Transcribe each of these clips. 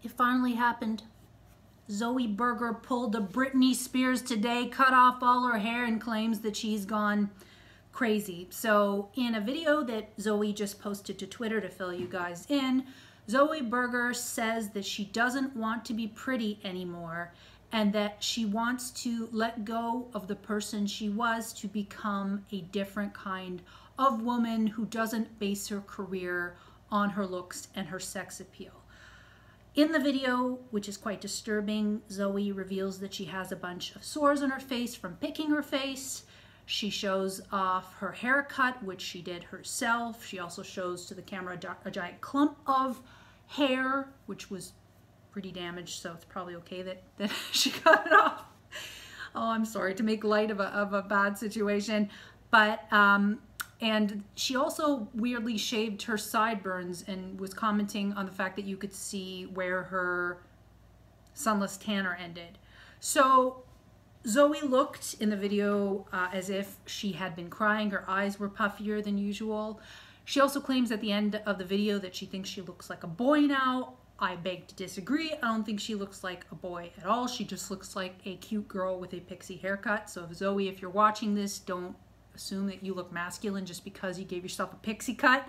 It finally happened. Zoie Burgher pulled a Britney Spears today, cut off all her hair, and claims that she's gone crazy. So in a video that Zoie just posted to Twitter to fill you guys in, Zoie Burgher says that she doesn't want to be pretty anymore and that she wants to let go of the person she was to become a different kind of woman who doesn't base her career on her looks and her sex appeal. In the video, which is quite disturbing, Zoie reveals that she has a bunch of sores on her face from picking her face. She shows off her haircut, which she did herself. She also shows to the camera a giant clump of hair, which was pretty damaged, so it's probably okay that she cut it off. Oh, I'm sorry to make light of a bad situation. But and she also weirdly shaved her sideburns and was commenting on the fact that you could see where her sunless tanner ended. So Zoie looked in the video as if she had been crying. Her eyes were puffier than usual. She also claims at the end of the video that she thinks she looks like a boy now. I beg to disagree. I don't think she looks like a boy at all. She just looks like a cute girl with a pixie haircut. So Zoie, if you're watching this, don't assume that you look masculine just because you gave yourself a pixie cut.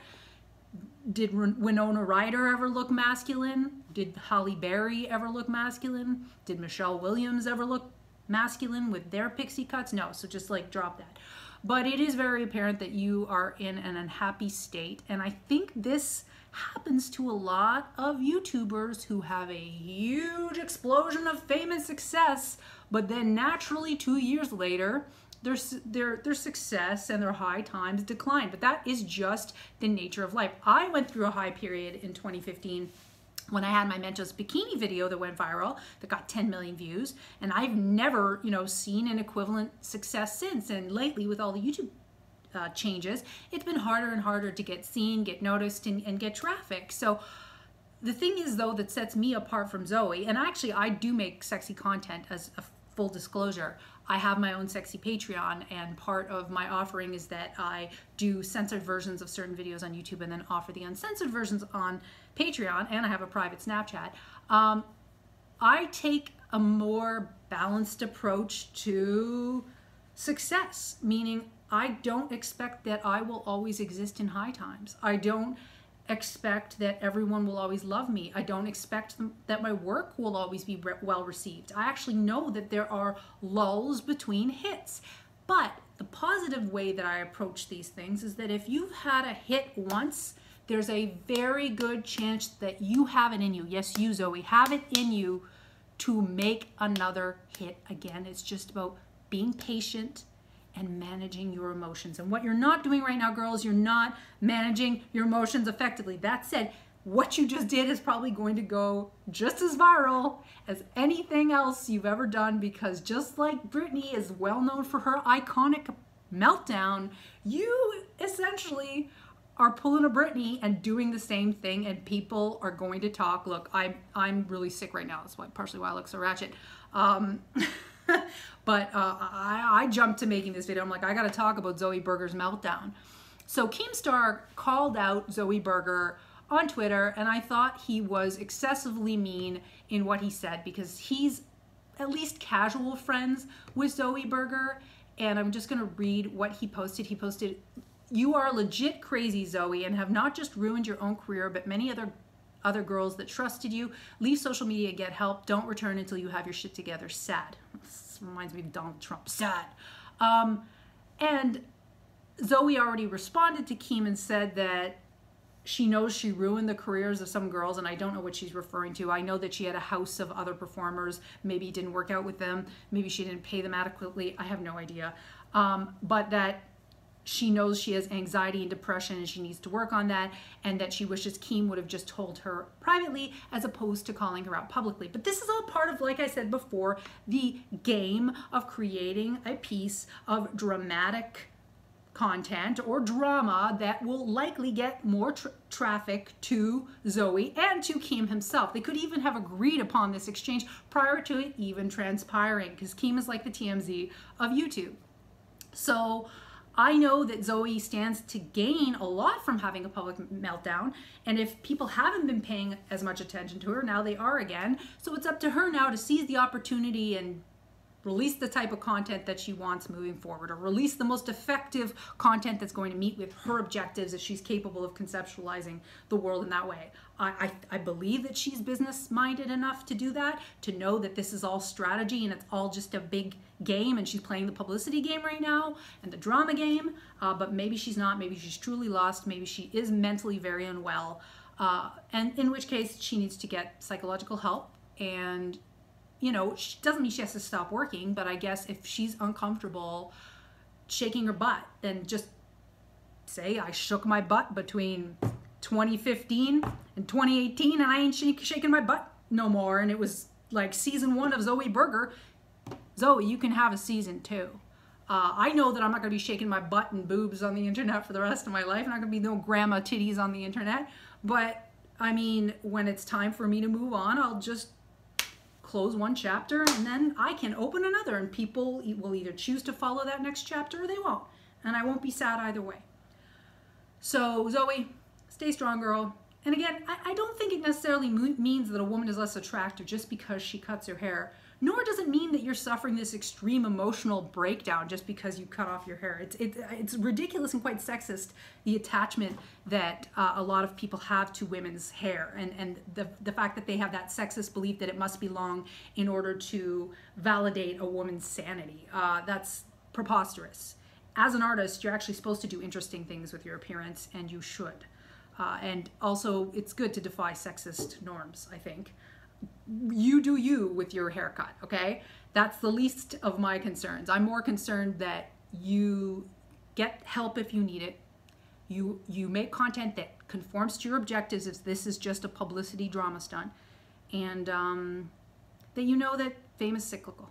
Did Winona Ryder ever look masculine? Did Halle Berry ever look masculine? Did Michelle Williams ever look masculine with their pixie cuts? No, so just like drop that. But it is very apparent that you are in an unhappy state, and I think this happens to a lot of YouTubers who have a huge explosion of fame and success, but then naturally 2 years later their success and their high times decline. But that is just the nature of life. I went through a high period in 2015 when I had my Mentos bikini video that went viral, that got 10 million views, and I've never, seen an equivalent success since. And lately, with all the YouTube changes, it's been harder and harder to get seen, get noticed, and get traffic. So the thing is, though, that sets me apart from Zoie, and actually I do make sexy content as a full disclosure. I have my own sexy Patreon, and part of my offering is that I do censored versions of certain videos on YouTube and then offer the uncensored versions on Patreon, and I have a private Snapchat. I take a more balanced approach to success, meaning I don't expect that I will always exist in high times. I don't expect that everyone will always love me. I don't expect that my work will always be well received. I actually know that there are lulls between hits. But the positive way that I approach these things is that if you've had a hit once, there's a very good chance that you have it in you. Yes, you, Zoie, have it in you to make another hit again. It's just about being patient and managing your emotions. And what you're not doing right now, girls, you're not managing your emotions effectively. That said, what you just did is probably going to go just as viral as anything else you've ever done, because just like Britney is well known for her iconic meltdown, you essentially are pulling a Britney and doing the same thing, and people are going to talk. Look, I'm really sick right now. That's partially why I look so ratchet. But I jumped to making this video. I'm like, I gotta talk about Zoie Burgher's meltdown. So Keemstar called out Zoie Burgher on Twitter, and I thought he was excessively mean in what he said, because he's at least casual friends with Zoie Burgher. And I'm just gonna read what he posted. He posted, "You are legit crazy, Zoie, and have not just ruined your own career, but many other girls that trusted you. Leave social media, get help. Don't return until you have your shit together. Sad." This reminds me of Donald Trump. Sad. And Zoie already responded to Keem and said that she knows she ruined the careers of some girls, and I don't know what she's referring to. I know that she had a house of other performers. Maybe it didn't work out with them. Maybe she didn't pay them adequately. I have no idea. But that she knows she has anxiety and depression and she needs to work on that, and that she wishes Keem would have just told her privately as opposed to calling her out publicly. But this is all part of, like I said before, the game of creating a piece of dramatic content or drama that will likely get more traffic to Zoie and to Keem himself. They could even have agreed upon this exchange prior to it even transpiring, because Keem is like the TMZ of YouTube. So I know that Zoie stands to gain a lot from having a public meltdown, and if people haven't been paying as much attention to her, now they are again. So it's up to her now to seize the opportunity and release the type of content that she wants moving forward, or release the most effective content that's going to meet with her objectives if she's capable of conceptualizing the world in that way. I believe that she's business-minded enough to do that, to know that this is all strategy and it's all just a big game, and she's playing the publicity game right now and the drama game, but maybe she's not. Maybe she's truly lost. Maybe she is mentally very unwell, and in which case she needs to get psychological help. And you know, doesn't mean she has to stop working, but I guess if she's uncomfortable shaking her butt, then just say, I shook my butt between 2015 and 2018 and I ain't shaking my butt no more. And it was like season 1 of Zoie Burgher. Zoie, you can have a season 2. I know that I'm not going to be shaking my butt and boobs on the internet for the rest of my life. I'm not going to be no grandma titties on the internet. But I mean, when it's time for me to move on, I'll just close one chapter and then I can open another, and people will either choose to follow that next chapter or they won't, and I won't be sad either way. So Zoie, stay strong, girl. And again, I don't think it necessarily means that a woman is less attractive just because she cuts her hair, nor does it mean that you're suffering this extreme emotional breakdown just because you cut off your hair. It's ridiculous and quite sexist, the attachment that a lot of people have to women's hair, and the fact that they have that sexist belief that it must be long in order to validate a woman's sanity. That's preposterous. As an artist, you're actually supposed to do interesting things with your appearance, and you should. And also, it's good to defy sexist norms, I think. You do you with your haircut, okay? That's the least of my concerns. I'm more concerned that you get help if you need it. You make content that conforms to your objectives if this is just a publicity drama stunt. And that you know that fame is cyclical.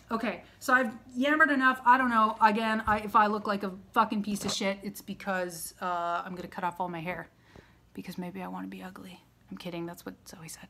Okay, so I've yammered enough. I don't know. Again, if I look like a fucking piece of shit, it's because I'm going to cut off all my hair. Because maybe I want to be ugly. I'm kidding. That's what Zoie said.